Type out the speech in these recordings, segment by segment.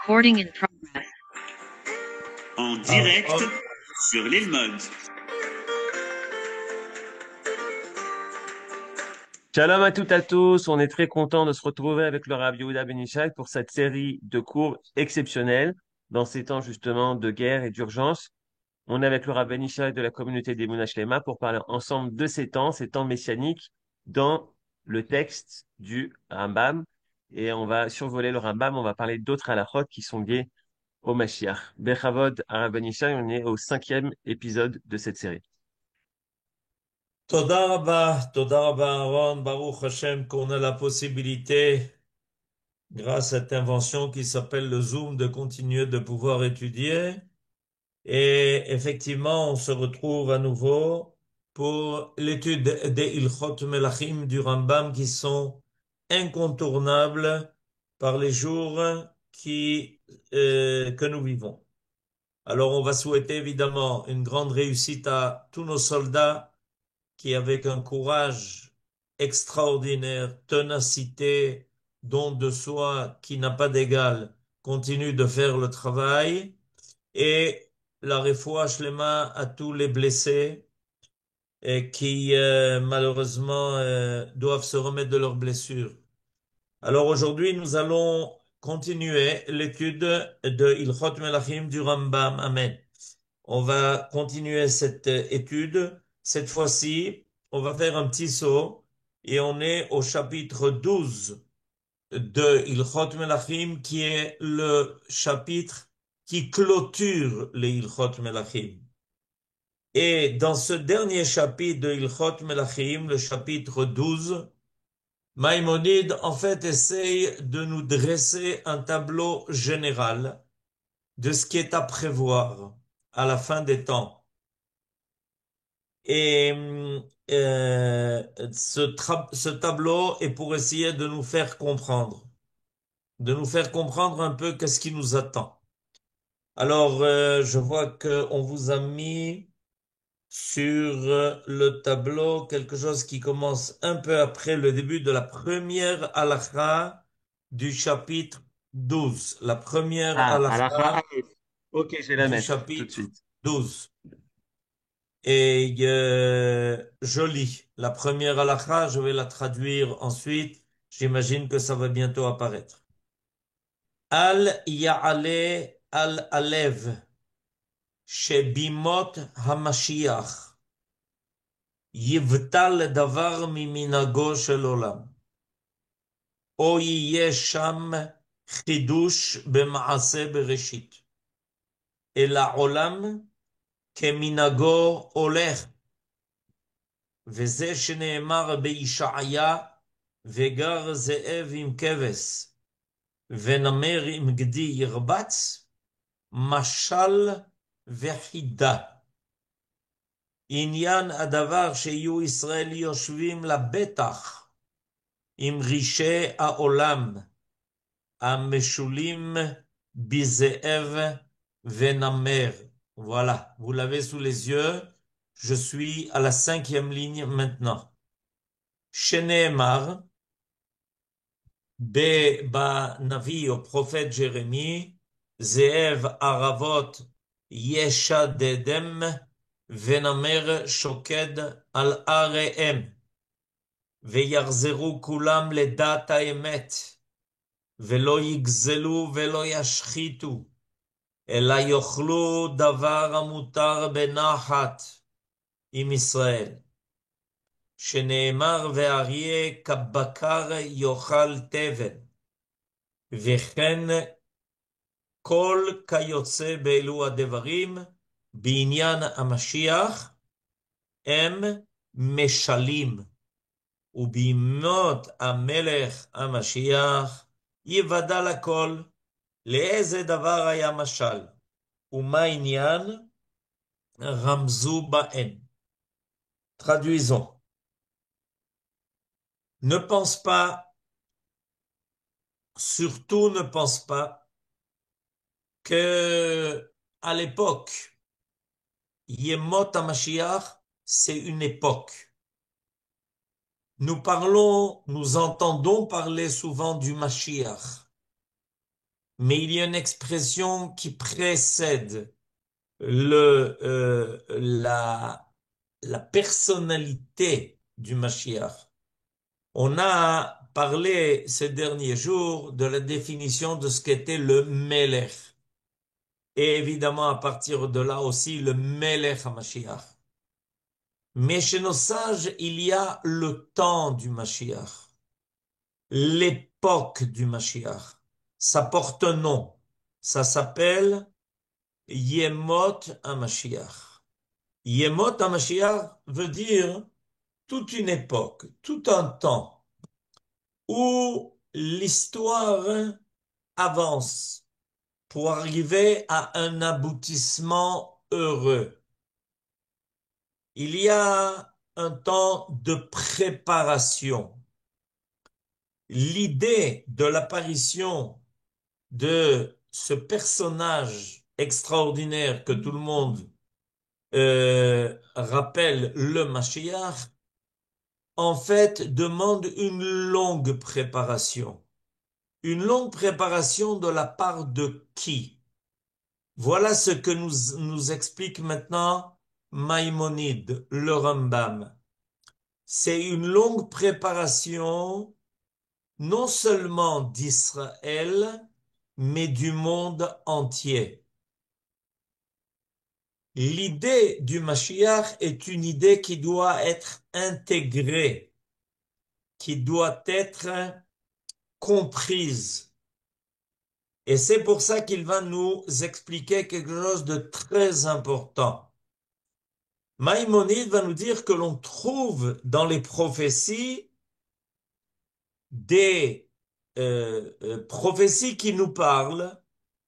Recording in progress. En direct sur l'île Mode. Shalom à toutes et à tous, on est très content de se retrouver avec le Rav Yehuda Ben Ishai pour cette série de cours exceptionnels dans ces temps justement de guerre et d'urgence. On est avec le Rav Ben Ishai de la communauté des Emunah Shlema pour parler ensemble de ces temps messianiques dans le texte du Rambam. Et on va survoler le Rambam, on va parler d'autres halachot qui sont liés au Mashiach. Bechavod à Rav Ben Ishai, on est au 5e épisode de cette série. Toda Rabba Aaron, Baruch Hashem, qu'on a la possibilité, grâce à cette invention qui s'appelle le Zoom, de continuer de pouvoir étudier. Et effectivement, on se retrouve à nouveau pour l'étude des Ilchot Melachim du Rambam qui sont incontournables par les jours que nous vivons. Alors, on va souhaiter évidemment une grande réussite à tous nos soldats qui, avec un courage extraordinaire, ténacité, don de soi qui n'a pas d'égal, continue de faire le travail, et la refoua shlema à tous les blessés et qui malheureusement doivent se remettre de leurs blessures. Alors aujourd'hui, nous allons continuer l'étude de Ilchot Melachim du Rambam. Amen. On va continuer cette étude. Cette fois-ci, on va faire un petit saut et on est au chapitre 12 de Ilchot Melachim qui est le chapitre qui clôture les Ilchot Melachim. Et dans ce dernier chapitre de Ilchot Melachim, le chapitre 12, Maïmonide en fait essaye de nous dresser un tableau général de ce qui est à prévoir à la fin des temps. Et ce tableau est pour essayer de nous faire comprendre un peu qu'est-ce qui nous attend. Alors, je vois qu'on vous a mis sur le tableau quelque chose qui commence un peu après le début de la première halakha du chapitre 12. La première halakha Ok, je vais la du mettre tout de chapitre suite. 12. Et je lis la première halakha, je vais la traduire ensuite. J'imagine que ça va bientôt apparaître. Al ya'ale al alev shebimot hamashiach yivtal davar miminago shel olam o yeh sham chidush b'maaseh bereshit el ha'olam keminago olech וזה שנאמר בישעיה, וגר זאב עם כבש, ונמר עם גדי ירבץ, משל וחידה. עניין הדבר שיהיו ישראל יושבים לבטח עם רישי העולם, המשולים בזאב ונמר. Voilà, vous l'avez sous les yeux. Je suis à la 5e ligne maintenant. Sheneemar, Navi au prophète Jérémie, Zeev Aravot Yeshadedem, Venamer Shoked al Areem, Veyarzeru Kulam le data emet, Velo yigzelu velo yashchitu, Ela yochlu davar amutar benahat. עם ישראל, שנאמר ואריה כבקר יאכל תבן, וכן כל כיוצא באלו הדברים בעניין המשיח הם משלים, ובימות המלך המשיח יוודע לכל לאיזה דבר היה משל, ומה עניין רמזו בהן. Traduisons. Ne pense pas, surtout ne pense pas, que à l'époque, Yemot HaMashiach, c'est une époque. Nous entendons parler souvent du Mashiach. mais il y a une expression qui précède la personnalité du Mashiach. On a parlé ces derniers jours de la définition de ce qu'était le Melech. Et évidemment, à partir de là aussi, le Melech HaMashiach. Mais chez nos sages, il y a le temps du Mashiach, l'époque du Mashiach. Ça porte un nom. Ça s'appelle Yemot HaMashiach. Yemot HaMashiach veut dire toute une époque, tout un temps où l'histoire avance pour arriver à un aboutissement heureux. Il y a un temps de préparation. L'idée de l'apparition de ce personnage extraordinaire que tout le monde rappelle le Mashiach, en fait, demande une longue préparation. Une longue préparation de la part de qui? Voilà ce que nous explique maintenant Maïmonide, le Rambam. C'est une longue préparation non seulement d'Israël, mais du monde entier. L'idée du Mashiach est une idée qui doit être intégrée, qui doit être comprise. Et c'est pour ça qu'il va nous expliquer quelque chose de très important. Maïmonide va nous dire que l'on trouve dans les prophéties des prophéties qui nous parlent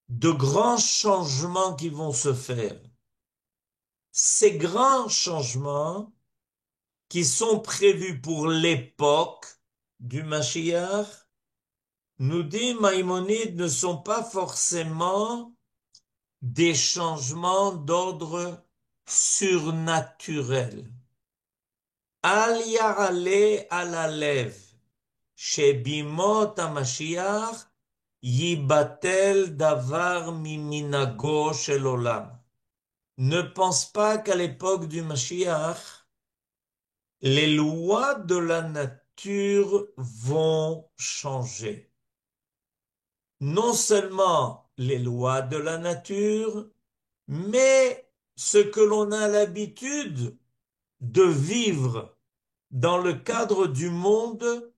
de grands changements qui vont se faire. Ces grands changements qui sont prévus pour l'époque du Mashiach, nous dit Maïmonide, ne sont pas forcément des changements d'ordre surnaturel. Al yarale al alev, shebimot HaMashiach, yibatel davar miminago shel olam. Ne pense pas qu'à l'époque du Mashiach, les lois de la nature vont changer. Non seulement les lois de la nature, mais ce que l'on a l'habitude de vivre dans le cadre du monde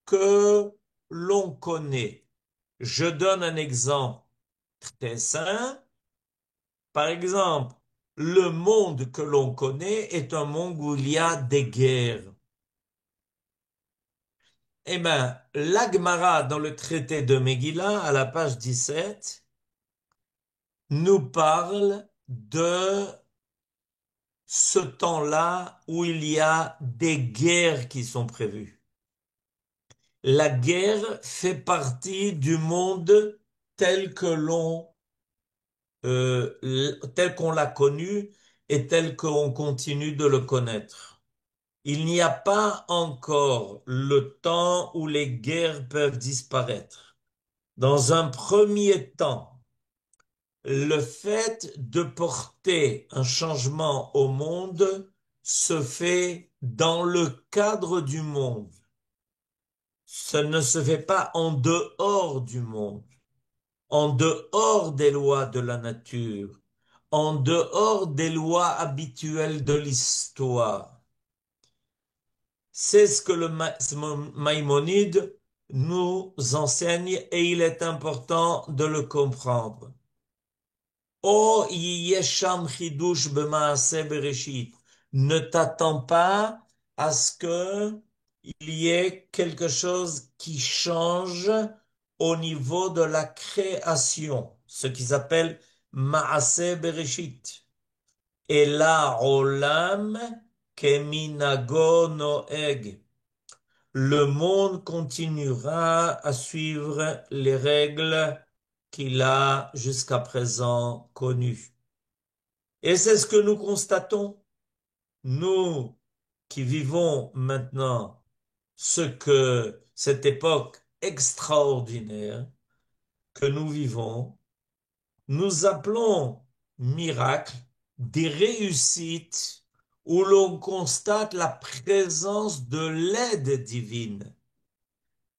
que l'on connaît. Je donne un exemple très simple. Par exemple, le monde que l'on connaît est un monde où il y a des guerres. Eh bien, l'Agmara, dans le traité de Megillah, à la page 17, nous parle de ce temps-là où il y a des guerres qui sont prévues. La guerre fait partie du monde tel que tel qu'on l'a connu et tel qu'on continue de le connaître. Il n'y a pas encore le temps où les guerres peuvent disparaître. Dans un premier temps, le fait de porter un changement au monde se fait dans le cadre du monde. Ça ne se fait pas en dehors du monde, en dehors des lois de la nature, en dehors des lois habituelles de l'histoire. C'est ce que le Maïmonide nous enseigne et il est important de le comprendre. O yesham chidush b'maaseh bereshit. Ne t'attends pas à ce que il y ait quelque chose qui change au niveau de la création, ce qu'ils appellent maaseh bereshit. Et la olam keminago noeg. Le monde continuera à suivre les règles qu'il a jusqu'à présent connues. Et c'est ce que nous constatons, nous qui vivons maintenant cette époque extraordinaire, que nous vivons, nous appelons miracle des réussites où l'on constate la présence de l'aide divine.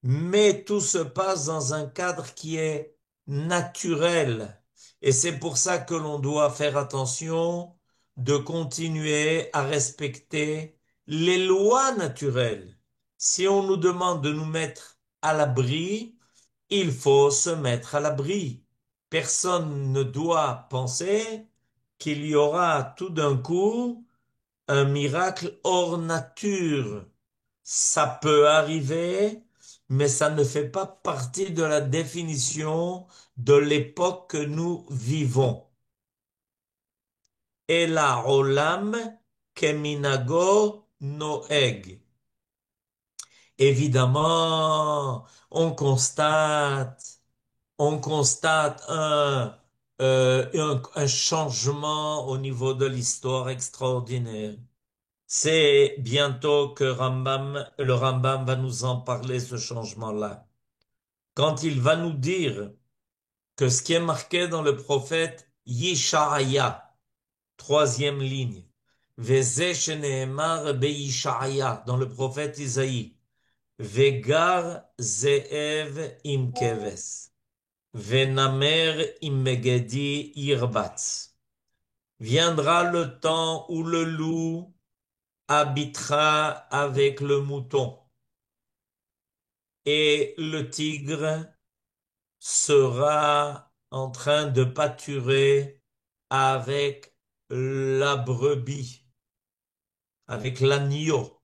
Mais tout se passe dans un cadre qui est naturel. Et c'est pour ça que l'on doit faire attention de continuer à respecter les lois naturelles. Si on nous demande de nous mettre à l'abri, il faut se mettre à l'abri. Personne ne doit penser qu'il y aura tout d'un coup un miracle hors nature. Ça peut arriver, mais ça ne fait pas partie de la définition de l'époque que nous vivons. Ela olam keminago noeg. Évidemment, on constate un changement au niveau de l'histoire extraordinaire. C'est bientôt que le Rambam va nous en parler, ce changement-là. Quand il va nous dire que ce qui est marqué dans le prophète Yishaya, troisième ligne, Veze sheneemar beYishaya, dans le prophète Isaïe, Vegar zeev im keves, Venamer im megedi irbatz. Viendra le temps où le loup habitera avec le mouton et le tigre sera en train de pâturer avec la brebis, avec l'agneau.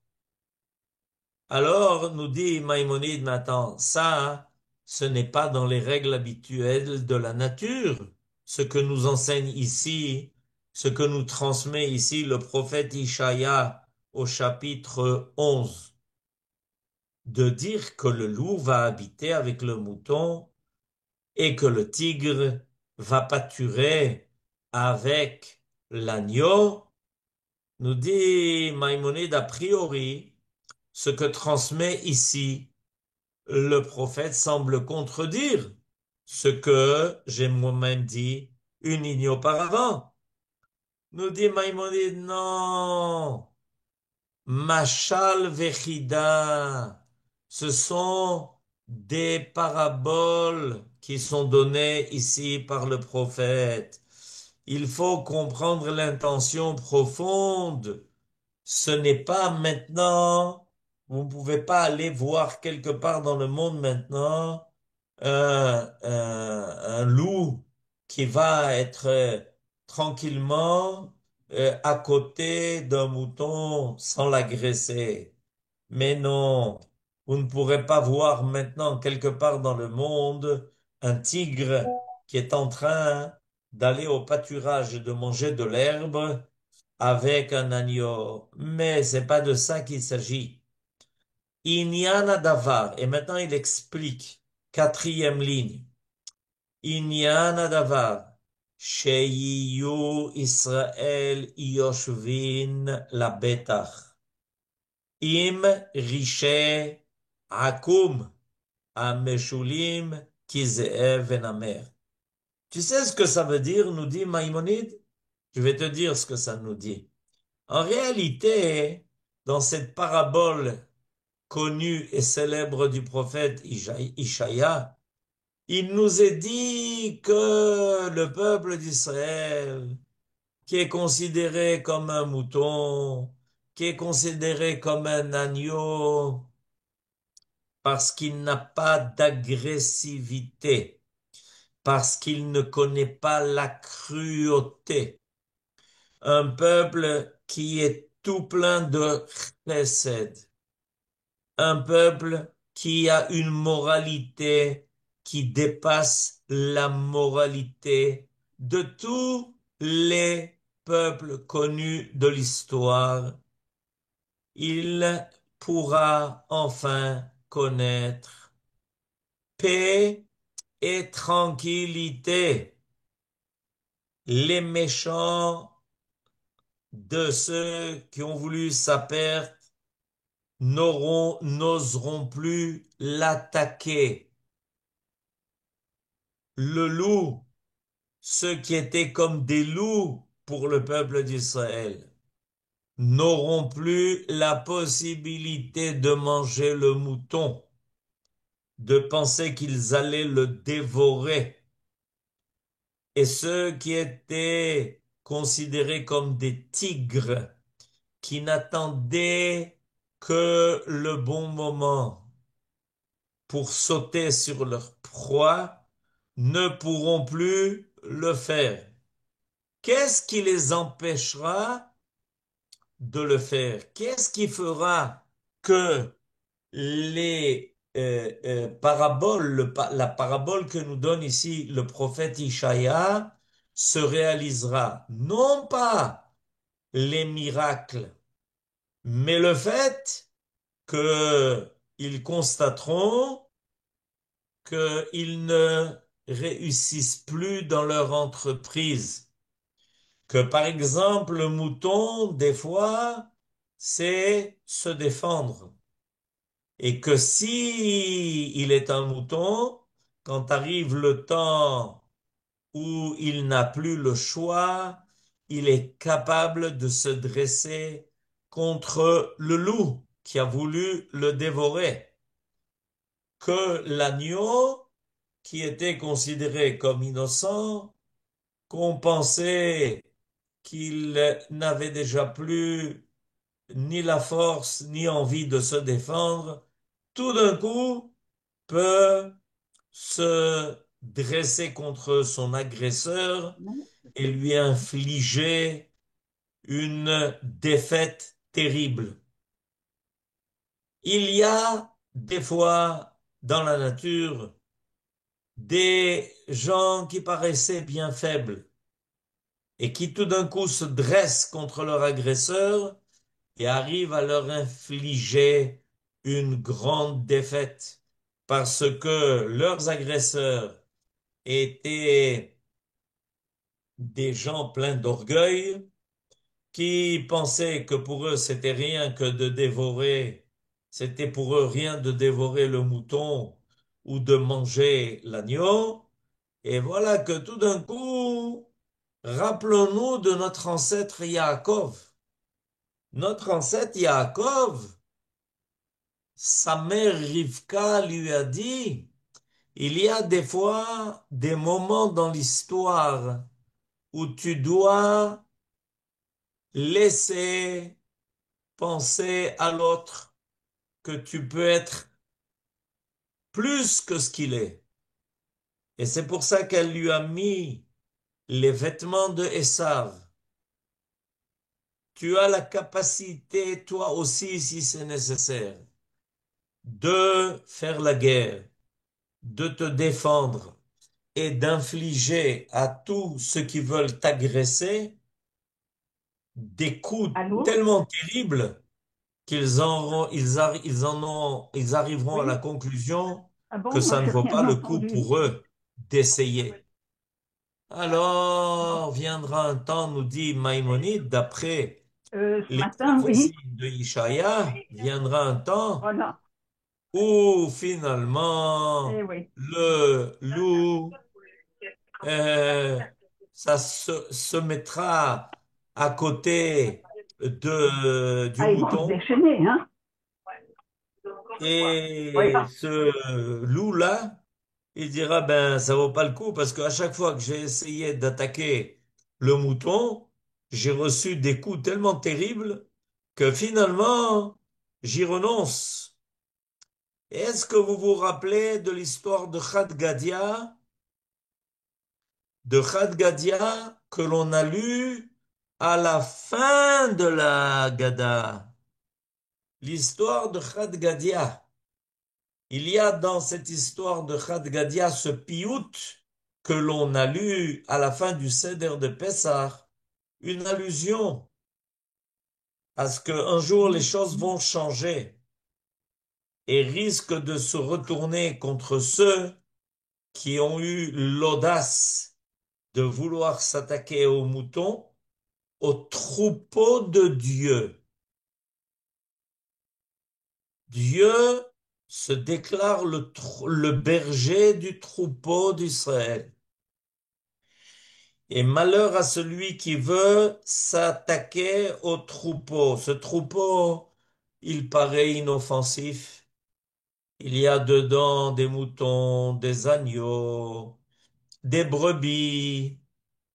Alors, nous dit Maïmonide, mais attends, ça, ce n'est pas dans les règles habituelles de la nature. Ce que nous enseigne ici, ce que nous transmet ici le prophète Ishaïa au chapitre 11, de dire que le loup va habiter avec le mouton et que le tigre va pâturer avec l'agneau, nous dit Maïmonide a priori, ce que transmet ici le prophète semble contredire ce que j'ai moi-même dit une ligne auparavant. Nous dit Maïmonide, non, Machal Vechida, ce sont des paraboles qui sont données ici par le prophète. Il faut comprendre l'intention profonde. Ce n'est pas maintenant, vous ne pouvez pas aller voir quelque part dans le monde maintenant un loup qui va être tranquillement à côté d'un mouton sans l'agresser. Mais non, vous ne pourrez pas voir maintenant quelque part dans le monde un tigre qui est en train d'aller au pâturage et de manger de l'herbe avec un agneau. Mais c'est pas de ça qu'il s'agit. Inyana davar. Et maintenant il explique. Quatrième ligne. Inyana davar. Sheyiyu Israël yoshvin la betach. Im riche akum ameshulim kizeev venamer. Tu sais ce que ça veut dire, nous dit Maïmonide? Je vais te dire ce que ça nous dit. En réalité, dans cette parabole connue et célèbre du prophète Ishaïa, il nous est dit que le peuple d'Israël, qui est considéré comme un mouton, qui est considéré comme un agneau, parce qu'il n'a pas d'agressivité, parce qu'il ne connaît pas la cruauté, un peuple qui est tout plein de chesed, un peuple qui a une moralité qui dépasse la moralité de tous les peuples connus de l'histoire, il pourra enfin connaître paix et tranquillité. Les méchants de ceux qui ont voulu sa perte n'oseront plus l'attaquer. le loup, ceux qui étaient comme des loups pour le peuple d'Israël, n'auront plus la possibilité de manger le mouton, de penser qu'ils allaient le dévorer. Et ceux qui étaient considérés comme des tigres, qui n'attendaient que le bon moment pour sauter sur leur proie, ne pourront plus le faire. Qu'est-ce qui les empêchera de le faire? Qu'est-ce qui fera que les paraboles, la parabole que nous donne ici le prophète Ishaïa se réalisera? Non pas les miracles, mais le fait qu'ils constateront qu'ils ne réussissent plus dans leur entreprise. Que par exemple, le mouton, des fois, c'est se défendre. Et que si il est un mouton, quand arrive le temps où il n'a plus le choix, il est capable de se dresser contre le loup qui a voulu le dévorer. Que l'agneau, qui était considéré comme innocent, qu'on pensait qu'il n'avait déjà plus ni la force ni envie de se défendre, tout d'un coup peut se dresser contre son agresseur et lui infliger une défaite terrible. Il y a des fois dans la nature des gens qui paraissaient bien faibles et qui tout d'un coup se dressent contre leur agresseur et arrivent à leur infliger une grande défaite parce que leurs agresseurs étaient des gens pleins d'orgueil qui pensaient que pour eux c'était rien que de dévorer, c'était pour eux rien de dévorer le mouton ou de manger l'agneau. Et voilà que tout d'un coup, rappelons-nous de notre ancêtre Yaakov. Notre ancêtre Yaakov, sa mère Rivka lui a dit, il y a des fois des moments dans l'histoire où tu dois laisser penser à l'autre que tu peux être plus que ce qu'il est. Et c'est pour ça qu'elle lui a mis les vêtements de Esav. Tu as la capacité, toi aussi, si c'est nécessaire, de faire la guerre, de te défendre et d'infliger à tous ceux qui veulent t'agresser des coups Allô? tellement terribles qu'ils arriveront à la Oui? conclusion Ah que bon? Moi, ça ne j'ai vaut pas rien le coup entendu. pour eux d'essayer. Alors viendra un temps, nous dit Maïmonide, d'après Ce les matin, oui. prophéties de Ishaïa, viendra un temps Voilà. où Eh finalement oui. le loup, euh, ça se mettra à côté du Ah, ils vont se mouton. déchaîner, hein? Oui. Et ce loup-là, il dira, ben, ça vaut pas le coup parce qu'à chaque fois que j'ai essayé d'attaquer le mouton, j'ai reçu des coups tellement terribles que finalement, j'y renonce. Et est-ce que vous vous rappelez de l'histoire de Khad Gadia que l'on a lu à la fin de la Gada? L'histoire de Khad Gadia. Il y a dans cette histoire de Khad Gadia ce piout que l'on a lu à la fin du Seder de Pessah, une allusion à ce qu'un jour les choses vont changer et risquent de se retourner contre ceux qui ont eu l'audace de vouloir s'attaquer aux moutons, au troupeau de Dieu. Dieu se déclare le berger du troupeau d'Israël. Et malheur à celui qui veut s'attaquer au troupeau. Ce troupeau, il paraît inoffensif. Il y a dedans des moutons, des agneaux, des brebis.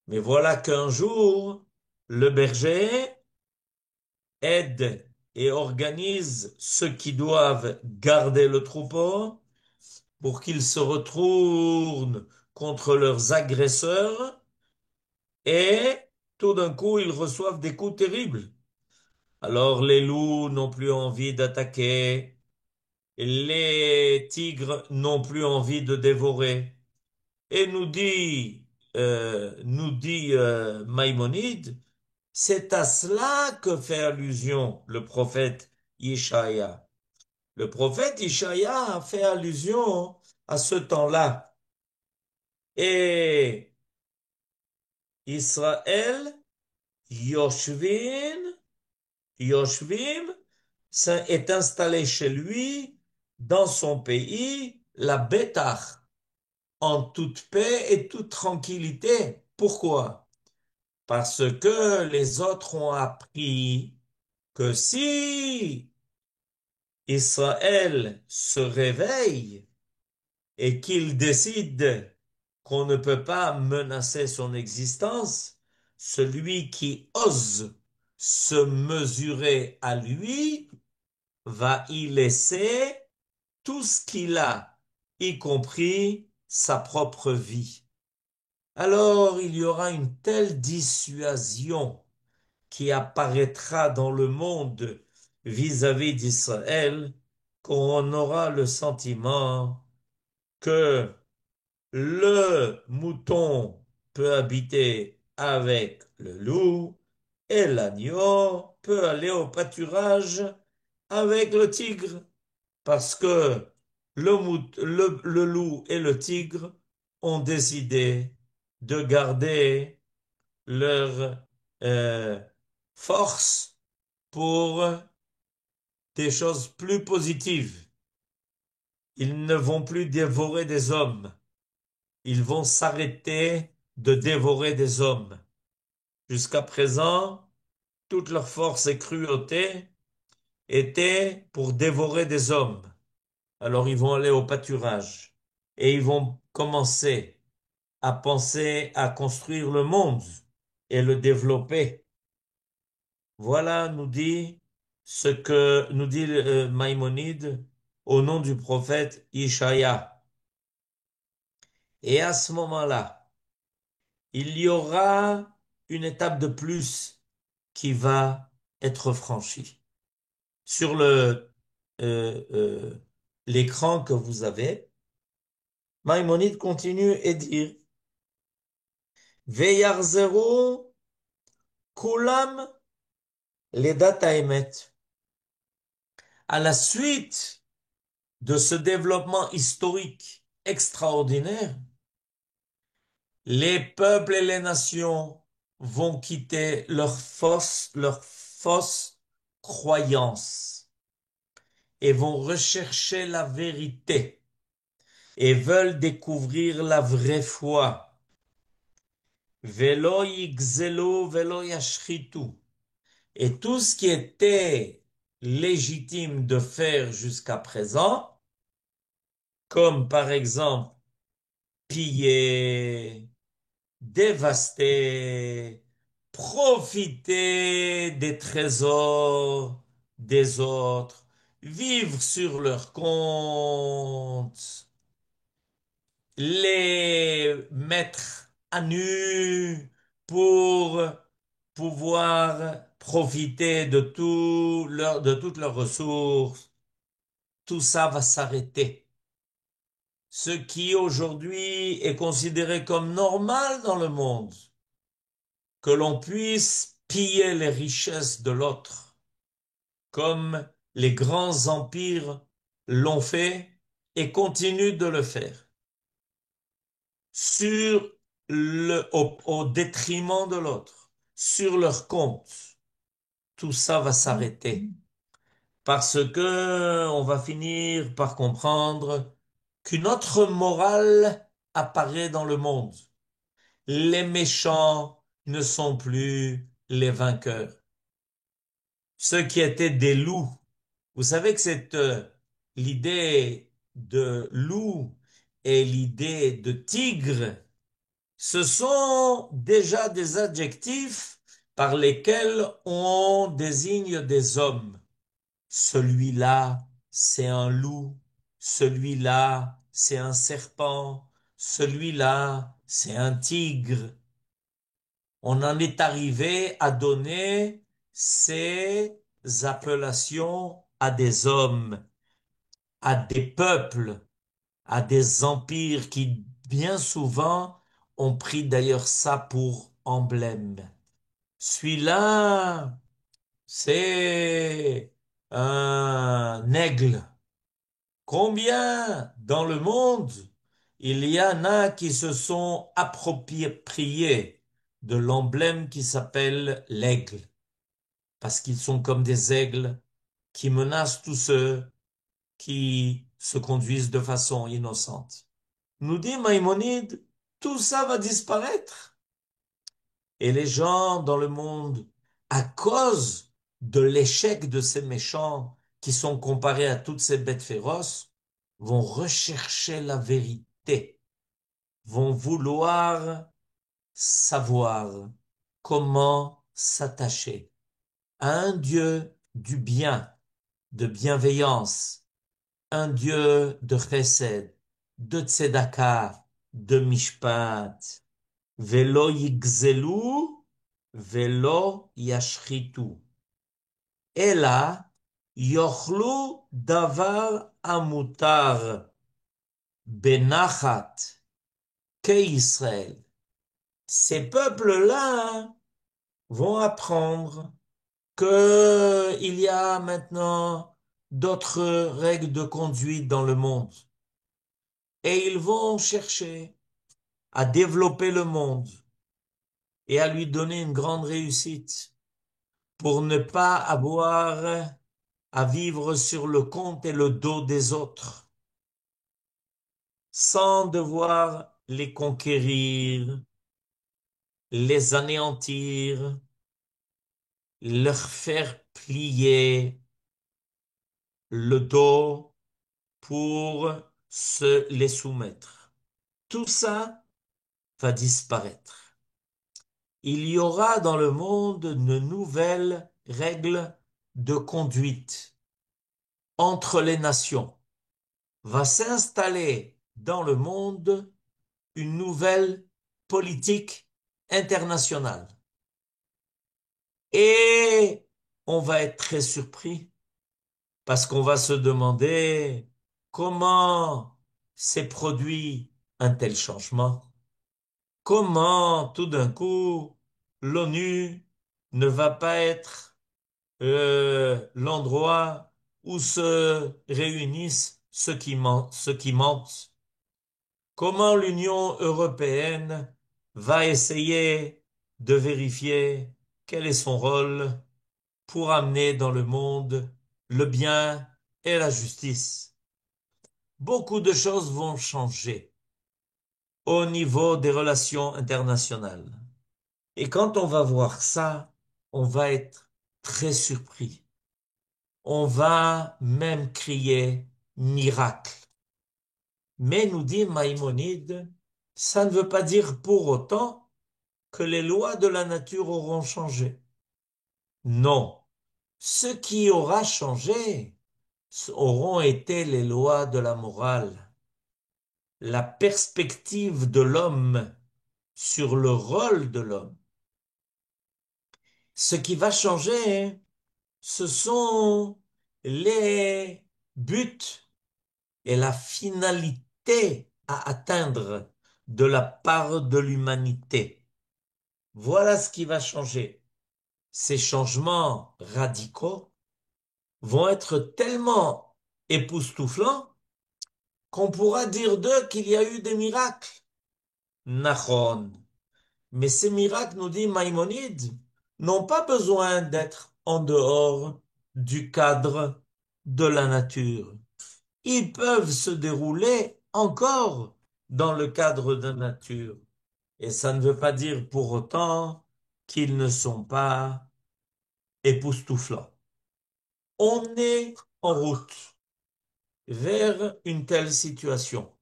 Mais voilà qu'un jour, le berger aide et organise ceux qui doivent garder le troupeau pour qu'ils se retournent contre leurs agresseurs et tout d'un coup, ils reçoivent des coups terribles. Alors les loups n'ont plus envie d'attaquer, les tigres n'ont plus envie de dévorer. Et nous dit Maïmonide, c'est à cela que fait allusion le prophète Ishaïa. Le prophète Ishaïa a fait allusion à ce temps-là. Et Israël, Yoshvin, Yoshvim, est installé chez lui, dans son pays, la Bétar, en toute paix et toute tranquillité. Pourquoi? Parce que les autres ont appris que si Israël se réveille et qu'il décide qu'on ne peut pas menacer son existence, celui qui ose se mesurer à lui va y laisser tout ce qu'il a, y compris sa propre vie. Alors il y aura une telle dissuasion qui apparaîtra dans le monde vis-à-vis d'Israël qu'on aura le sentiment que le mouton peut habiter avec le loup et l'agneau peut aller au pâturage avec le tigre parce que le loup et le tigre ont décidé de garder leur euh, force pour des choses plus positives. Ils ne vont plus dévorer des hommes. Ils vont s'arrêter de dévorer des hommes. Jusqu'à présent, toute leur force et cruauté était pour dévorer des hommes. Alors ils vont aller au pâturage et ils vont commencer à penser à construire le monde et le développer. Voilà, nous dit ce que nous dit Maïmonide au nom du prophète Ishaïa. Et à ce moment-là, il y aura une étape de plus qui va être franchie. Sur l'écran que vous avez, Maïmonide continue et dit Veyarzero kulam ledat haemet. À la suite de ce développement historique extraordinaire, les peuples et les nations vont quitter leur fausse croyance et vont rechercher la vérité et veulent découvrir la vraie foi. Velo yigzelu velo yashchitu. Et tout ce qui était légitime de faire jusqu'à présent, comme par exemple piller, dévaster, profiter des trésors des autres, vivre sur leur compte, les mettre à nu pour pouvoir profiter de toutes leurs ressources, tout ça va s'arrêter. Ce qui aujourd'hui est considéré comme normal dans le monde, que l'on puisse piller les richesses de l'autre, comme les grands empires l'ont fait et continuent de le faire, au détriment de l'autre, sur leur compte. Tout ça va s'arrêter parce que on va finir par comprendre qu'une autre morale apparaît dans le monde. Les méchants ne sont plus les vainqueurs. Ceux qui étaient des loups. Vous savez que c'est l'idée de loup et l'idée de tigre, ce sont déjà des adjectifs par lesquels on désigne des hommes. Celui-là, c'est un loup. Celui-là, c'est un serpent. Celui-là, c'est un tigre. On en est arrivé à donner ces appellations à des hommes, à des peuples, à des empires qui bien souvent ont pris d'ailleurs ça pour emblème. Celui-là, c'est un aigle. Combien dans le monde il y en a qui se sont appropriés de l'emblème qui s'appelle l'aigle, parce qu'ils sont comme des aigles qui menacent tous ceux qui se conduisent de façon innocente. Nous dit Maïmonide, tout ça va disparaître. Et les gens dans le monde, à cause de l'échec de ces méchants qui sont comparés à toutes ces bêtes féroces, vont rechercher la vérité, vont vouloir savoir comment s'attacher à un Dieu du bien, de bienveillance, un Dieu de chesed, de tzedaka, de mishpat. Velo yigzelu, velo yashchitu. Ela yochlu davar amutar benachat qu'Israël. Ces peuples-là vont apprendre qu'il y a maintenant d'autres règles de conduite dans le monde. Et ils vont chercher à développer le monde et à lui donner une grande réussite pour ne pas avoir à vivre sur le compte et le dos des autres, sans devoir les conquérir, les anéantir, leur faire plier le dos pour se les soumettre. Tout ça va disparaître. Il y aura dans le monde de nouvelles règles de conduite entre les nations. Va s'installer dans le monde une nouvelle politique internationale. Et on va être très surpris parce qu'on va se demander comment s'est produit un tel changement. Comment tout d'un coup l'ONU ne va pas être l'endroit où se réunissent ceux qui mentent. Comment l'Union européenne va essayer de vérifier quel est son rôle pour amener dans le monde le bien et la justice. Beaucoup de choses vont changer au niveau des relations internationales. Et quand on va voir ça, on va être très surpris. On va même crier miracle. Mais nous dit Maïmonide, ça ne veut pas dire pour autant que les lois de la nature auront changé. Non, ce qui aura changé auront été les lois de la morale, la perspective de l'homme sur le rôle de l'homme. Ce qui va changer, ce sont les buts et la finalité à atteindre de la part de l'humanité. Voilà ce qui va changer. Ces changements radicaux vont être tellement époustouflants qu'on pourra dire d'eux qu'il y a eu des miracles. Nachon. Mais ces miracles, nous dit Maïmonide, n'ont pas besoin d'être en dehors du cadre de la nature. Ils peuvent se dérouler encore dans le cadre de la nature. Et ça ne veut pas dire pour autant qu'ils ne sont pas époustouflants. On est en route vers une telle situation.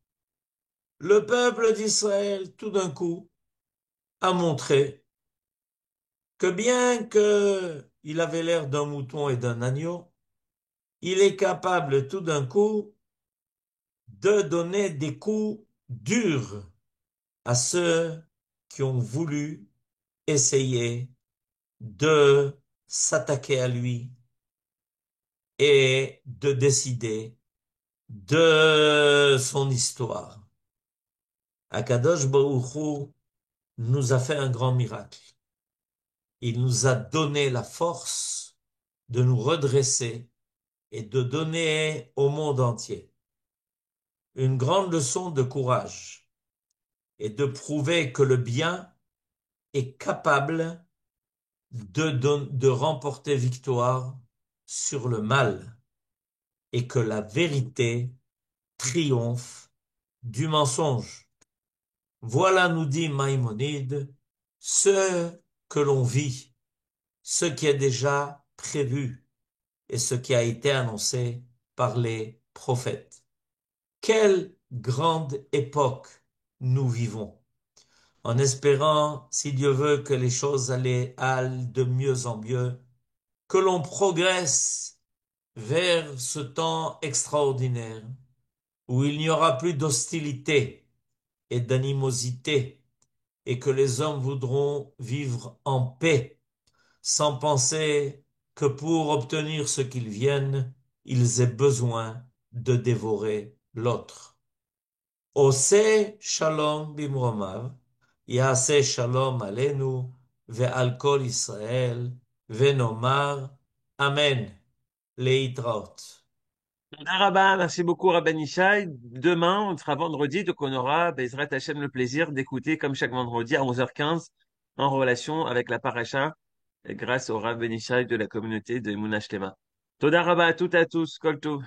Le peuple d'Israël, tout d'un coup, a montré que bien qu'il avait l'air d'un mouton et d'un agneau, il est capable tout d'un coup de donner des coups durs à ceux qui ont voulu essayer de s'attaquer à lui et de décider de son histoire. Akadosh Baruch Hu nous a fait un grand miracle. Il nous a donné la force de nous redresser et de donner au monde entier une grande leçon de courage et de prouver que le bien est capable de remporter victoire sur le mal et que la vérité triomphe du mensonge. Voilà, nous dit Maïmonide, ce que l'on vit, ce qui est déjà prévu et ce qui a été annoncé par les prophètes. Quelle grande époque nous vivons, en espérant, si Dieu veut, que les choses aillent de mieux en mieux, que l'on progresse vers ce temps extraordinaire où il n'y aura plus d'hostilité et d'animosité et que les hommes voudront vivre en paix sans penser que pour obtenir ce qu'ils viennent, ils aient besoin de dévorer l'autre. Ose shalom bimromav, ya'ase shalom aleinu, ve'al kol Israël, ve'nomar, Amen. Leitraot. Rabba, merci beaucoup, Rabban Ishai. Demain, on sera vendredi, donc on aura, Bezrat Hashem, le plaisir d'écouter, comme chaque vendredi, à 11h15, en relation avec la paracha, grâce au Rabban Ishai de la communauté de Mouna Shlema. Toda Rabba à toutes et à tous, Kol Tov.